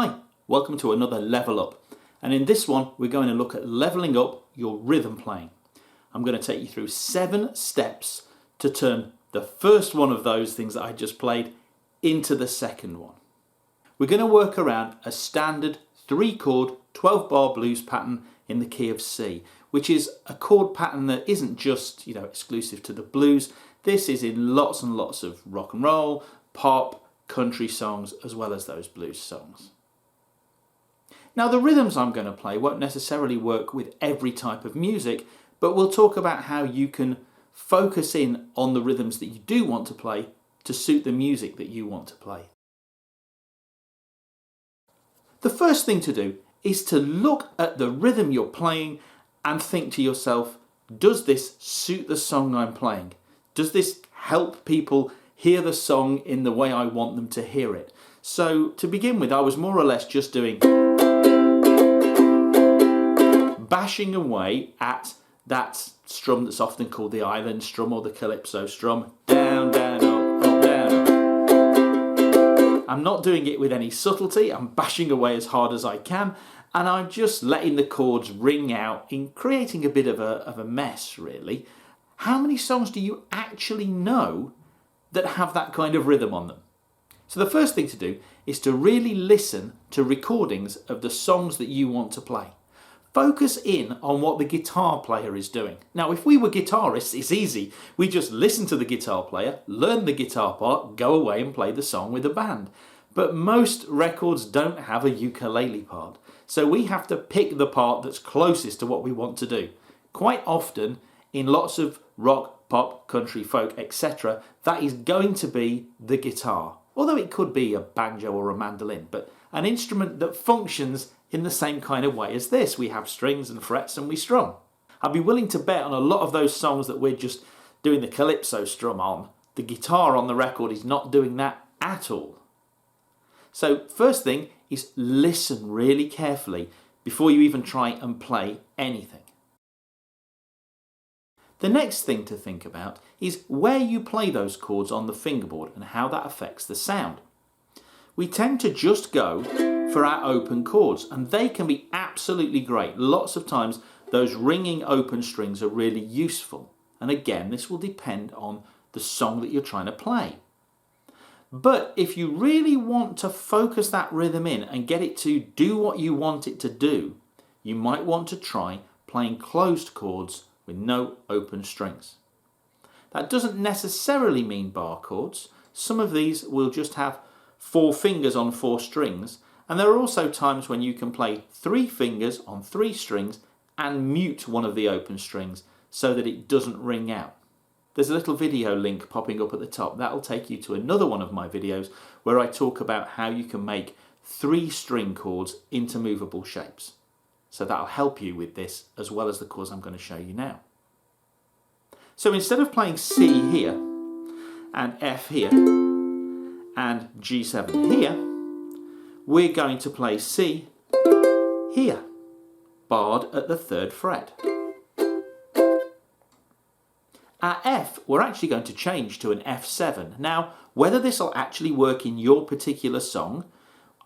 Hi, welcome to another Level Up, and in this one we're going to look at leveling up your rhythm playing. I'm going to take you through 7 steps to turn the first one of those things that I just played into the second one. We're going to work around a standard 3-chord 12-bar blues pattern in the key of C, which is a chord pattern that isn't just exclusive to the blues. This is in lots and lots of rock and roll, pop, country songs, as well as those blues songs. Now, the rhythms I'm going to play won't necessarily work with every type of music, but we'll talk about how you can focus in on the rhythms that you do want to play to suit the music that you want to play. The first thing to do is to look at the rhythm you're playing and think to yourself, does this suit the song I'm playing? Does this help people hear the song in the way I want them to hear it? So to begin with, I was more or less just doing bashing away at that strum that's often called the island strum or the calypso strum. Down, down, up, down. I'm not doing it with any subtlety. I'm bashing away as hard as I can, and I'm just letting the chords ring out in creating a bit of a mess, really. How many songs do you actually know that have that kind of rhythm on them? So the first thing to do is to really listen to recordings of the songs that you want to play. Focus in on what the guitar player is doing. Now, if we were guitarists, it's easy. We just listen to the guitar player, learn the guitar part, go away and play the song with the band. But most records don't have a ukulele part. So we have to pick the part that's closest to what we want to do. Quite often, in lots of rock, pop, country, folk, etc., that is going to be the guitar. Although it could be a banjo or a mandolin, but an instrument that functions in the same kind of way as this. We have strings and frets and we strum. I'd be willing to bet on a lot of those songs that we're just doing the calypso strum on, the guitar on the record is not doing that at all. So first thing is listen really carefully before you even try and play anything. The next thing to think about is where you play those chords on the fingerboard and how that affects the sound. We tend to just go for our open chords, and they can be absolutely great. Lots of times those ringing open strings are really useful. And again, this will depend on the song that you're trying to play. But if you really want to focus that rhythm in and get it to do what you want it to do, you might want to try playing closed chords with no open strings. That doesn't necessarily mean bar chords. Some of these will just have 4 fingers on 4 strings, and there are also times when you can play 3 fingers on 3 strings and mute one of the open strings so that it doesn't ring out. There's a little video link popping up at the top. That'll take you to another one of my videos where I talk about how you can make 3 string chords into movable shapes. So that'll help you with this as well as the chords I'm going to show you now. So instead of playing C here and F here and G7 here, we're going to play C here, barred at the 3rd fret. Our F, we're actually going to change to an F7. Now, whether this will actually work in your particular song,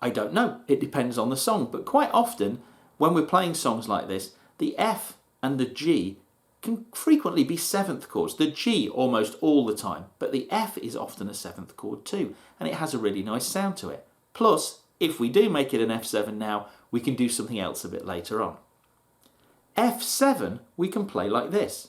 I don't know. It depends on the song, but quite often when we're playing songs like this, the F and the G can frequently be 7th chords. The G almost all the time, but the F is often a 7th chord too, and it has a really nice sound to it. Plus, if we do make it an F7 now, we can do something else a bit later on. F7 we can play like this.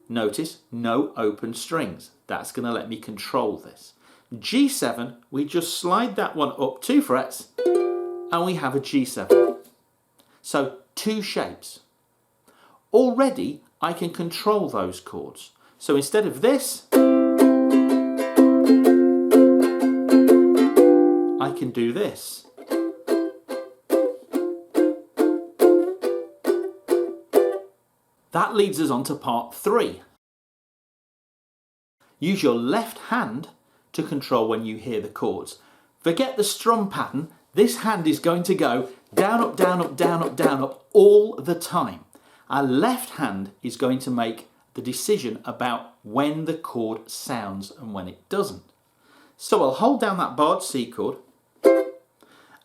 Notice no open strings. That's going to let me control this. G7, we just slide that one up 2 frets and we have a G7. So 2 shapes. Already I can control those chords. So instead of this, I can do this. That leads us on to part 3. Use your left hand to control when you hear the chords. Forget the strum pattern. This hand is going to go down, up, down, up, down, up, down, up all the time. Our left hand is going to make the decision about when the chord sounds and when it doesn't. So I'll hold down that barred C chord,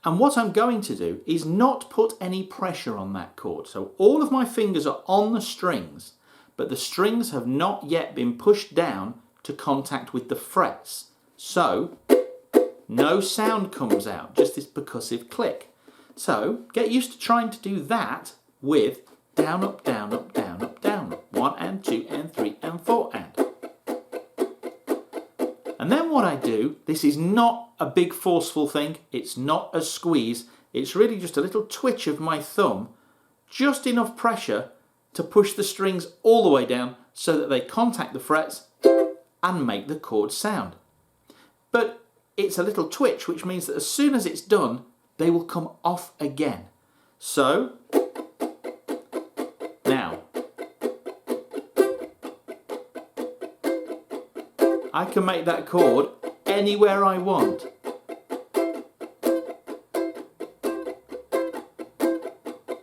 and what I'm going to do is not put any pressure on that chord. So all of my fingers are on the strings, but the strings have not yet been pushed down to contact with the frets. So no sound comes out, just this percussive click. So get used to trying to do that with down, up, down, up, down, up, down. 1 and 2 and 3 and 4 and. And then what I do, this is not a big forceful thing, it's not a squeeze, it's really just a little twitch of my thumb, just enough pressure to push the strings all the way down so that they contact the frets and make the chord sound. But it's a little twitch, which means that as soon as it's done, they will come off again. So, now, I can make that chord anywhere I want.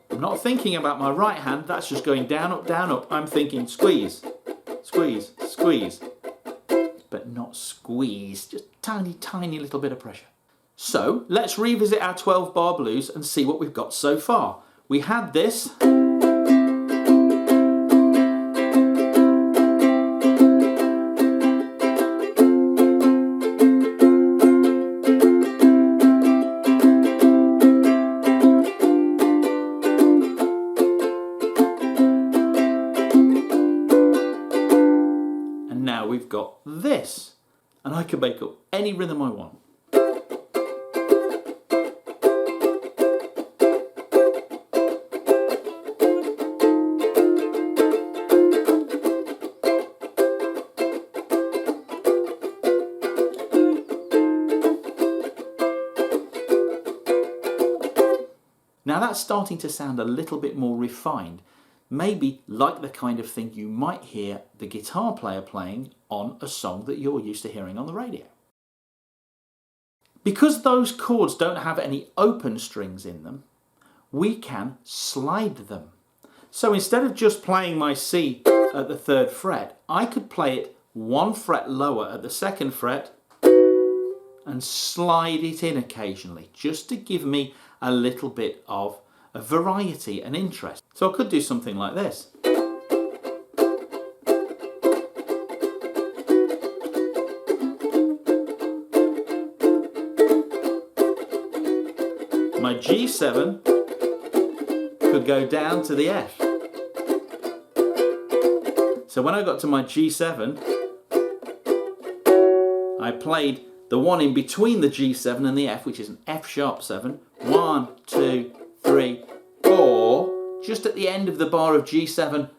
I'm not thinking about my right hand, that's just going down, up, down, up. I'm thinking squeeze, squeeze, squeeze. But not squeeze, just tiny, tiny little bit of pressure. So let's revisit our 12 bar blues and see what we've got so far. We had this. And now we've got this. And I can make up any rhythm I want. Now that's starting to sound a little bit more refined, maybe like the kind of thing you might hear the guitar player playing on a song that you're used to hearing on the radio. Because those chords don't have any open strings in them, we can slide them. So instead of just playing my C at the 3rd fret, I could play it 1 fret lower at the 2nd fret and slide it in occasionally, just to give me a little bit of a variety and interest. So I could do something like this. My G7 could go down to the F. So when I got to my G7, I played the one in between the G7 and the F, which is an F sharp 7. 1, 2, 3, 4, just at the end of the bar of G7,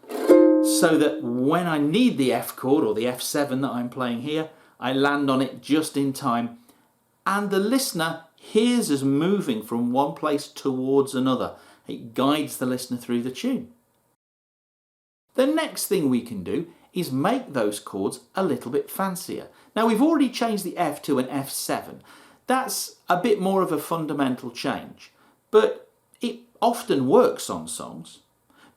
so that when I need the F chord, or the F7 that I'm playing here, I land on it just in time, and the listener hears us moving from one place towards another. It guides the listener through the tune. The next thing we can do is make those chords a little bit fancier. Now we've already changed the F to an F7. That's a bit more of a fundamental change, but it often works on songs.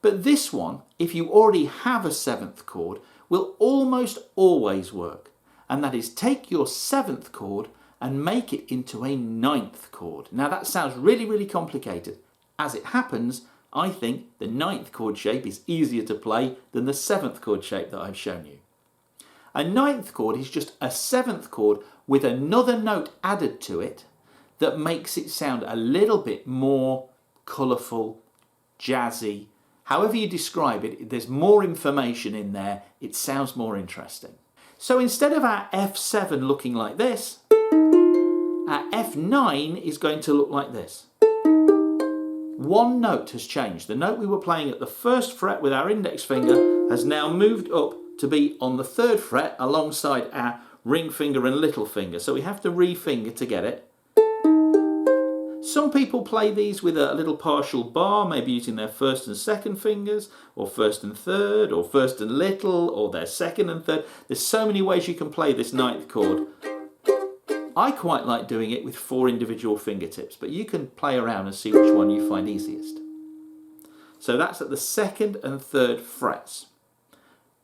But this one, if you already have a 7th chord, will almost always work. And that is take your 7th chord and make it into a 9th chord. Now that sounds really, really complicated. As it happens, I think the 9th chord shape is easier to play than the 7th chord shape that I've shown you. A 9th chord is just a 7th chord with another note added to it that makes it sound a little bit more colourful, jazzy. However you describe it, there's more information in there, it sounds more interesting. So instead of our F7 looking like this, our F9 is going to look like this. One note has changed. The note we were playing at the 1st fret with our index finger has now moved up to be on the 3rd fret alongside our ring finger and little finger. So we have to re-finger to get it. Some people play these with a little partial bar, maybe using their 1st and 2nd fingers, or 1st and 3rd, or 1st and little, or their 2nd and 3rd. There's so many ways you can play this 9th chord. I quite like doing it with 4 individual fingertips, but you can play around and see which one you find easiest. So that's at the 2nd and 3rd frets.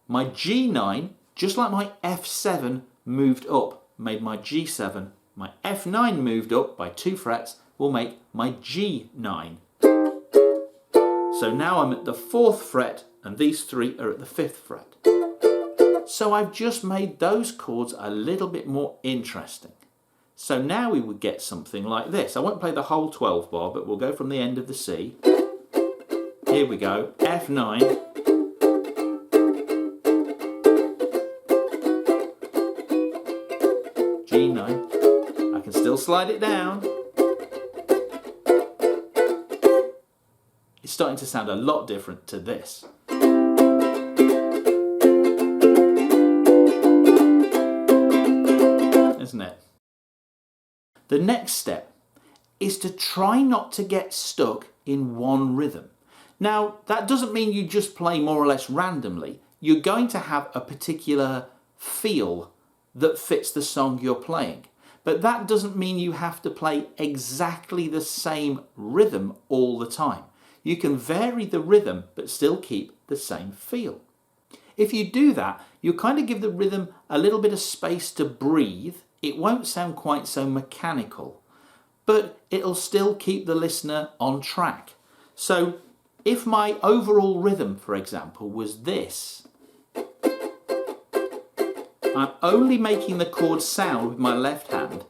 My G9, just like my F7, moved up made my G7. My F9 moved up by 2 frets will make my G9. So now I'm at the 4th fret and these 3 are at the 5th fret. So I've just made those chords a little bit more interesting. So now we would get something like this. I won't play the whole 12 bar, but we'll go from the end of the C. Here we go, F9. G9. I can still slide it down. It's starting to sound a lot different to this. Isn't it? The next step is to try not to get stuck in one rhythm. Now, that doesn't mean you just play more or less randomly. You're going to have a particular feel that fits the song you're playing. But that doesn't mean you have to play exactly the same rhythm all the time. You can vary the rhythm but still keep the same feel. If you do that, you'll kind of give the rhythm a little bit of space to breathe. It won't sound quite so mechanical, but it'll still keep the listener on track. So if my overall rhythm, for example, was this, I'm only making the chord sound with my left hand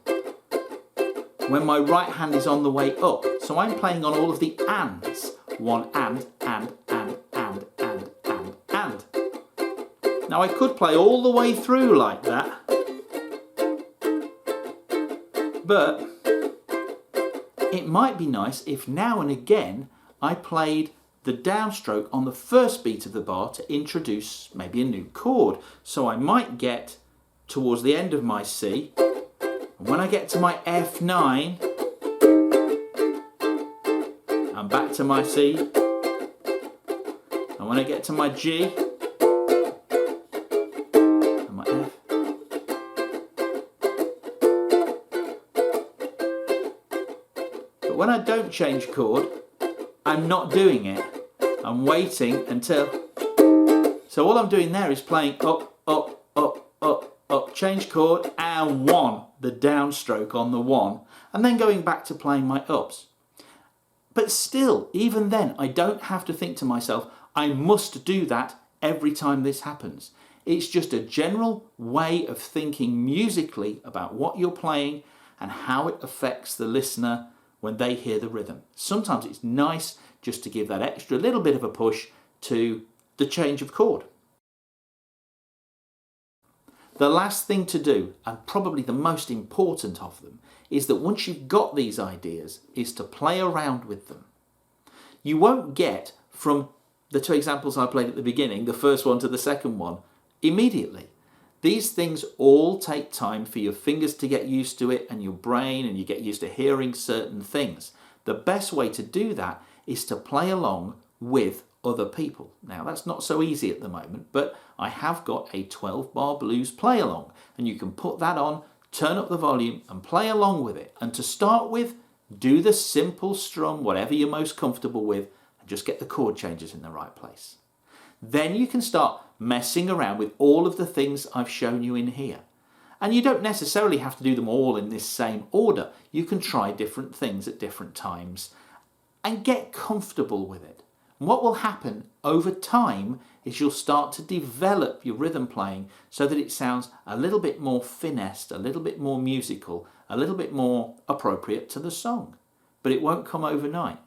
when my right hand is on the way up. So I'm playing on all of the ands. One and. Now I could play all the way through like that, but it might be nice if now and again I played the downstroke on the first beat of the bar to introduce maybe a new chord. So I might get towards the end of my C, and when I get to my F9, I'm back to my C, and when I get to my G, and my F, but when I don't change chord, I'm not doing it. I'm waiting until, so all I'm doing there is playing up, up, up, up, up, change chord, and 1, the downstroke on the 1, and then going back to playing my ups. But still, even then, I don't have to think to myself, I must do that every time this happens. It's just a general way of thinking musically about what you're playing and how it affects the listener when they hear the rhythm. Sometimes it's nice just to give that extra little bit of a push to the change of chord. The last thing to do, and probably the most important of them, is that once you've got these ideas, is to play around with them. You won't get from the 2 examples I played at the beginning, the first one to the second one, immediately. These things all take time for your fingers to get used to it and your brain, and you get used to hearing certain things. The best way to do that is to play along with other people. Now that's not so easy at the moment, but I have got a 12-bar blues play along, and you can put that on, turn up the volume and play along with it. And to start with, do the simple strum, whatever you're most comfortable with, and just get the chord changes in the right place. Then you can start messing around with all of the things I've shown you in here. And you don't necessarily have to do them all in this same order. You can try different things at different times and get comfortable with it. And what will happen over time is you'll start to develop your rhythm playing so that it sounds a little bit more finessed, a little bit more musical, a little bit more appropriate to the song. But it won't come overnight.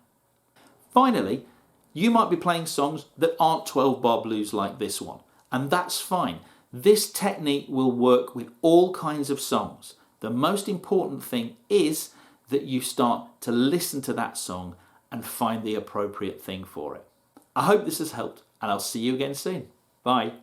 Finally, you might be playing songs that aren't 12-bar blues like this one, and that's fine. This technique will work with all kinds of songs. The most important thing is that you start to listen to that song and find the appropriate thing for it. I hope this has helped, and I'll see you again soon. Bye.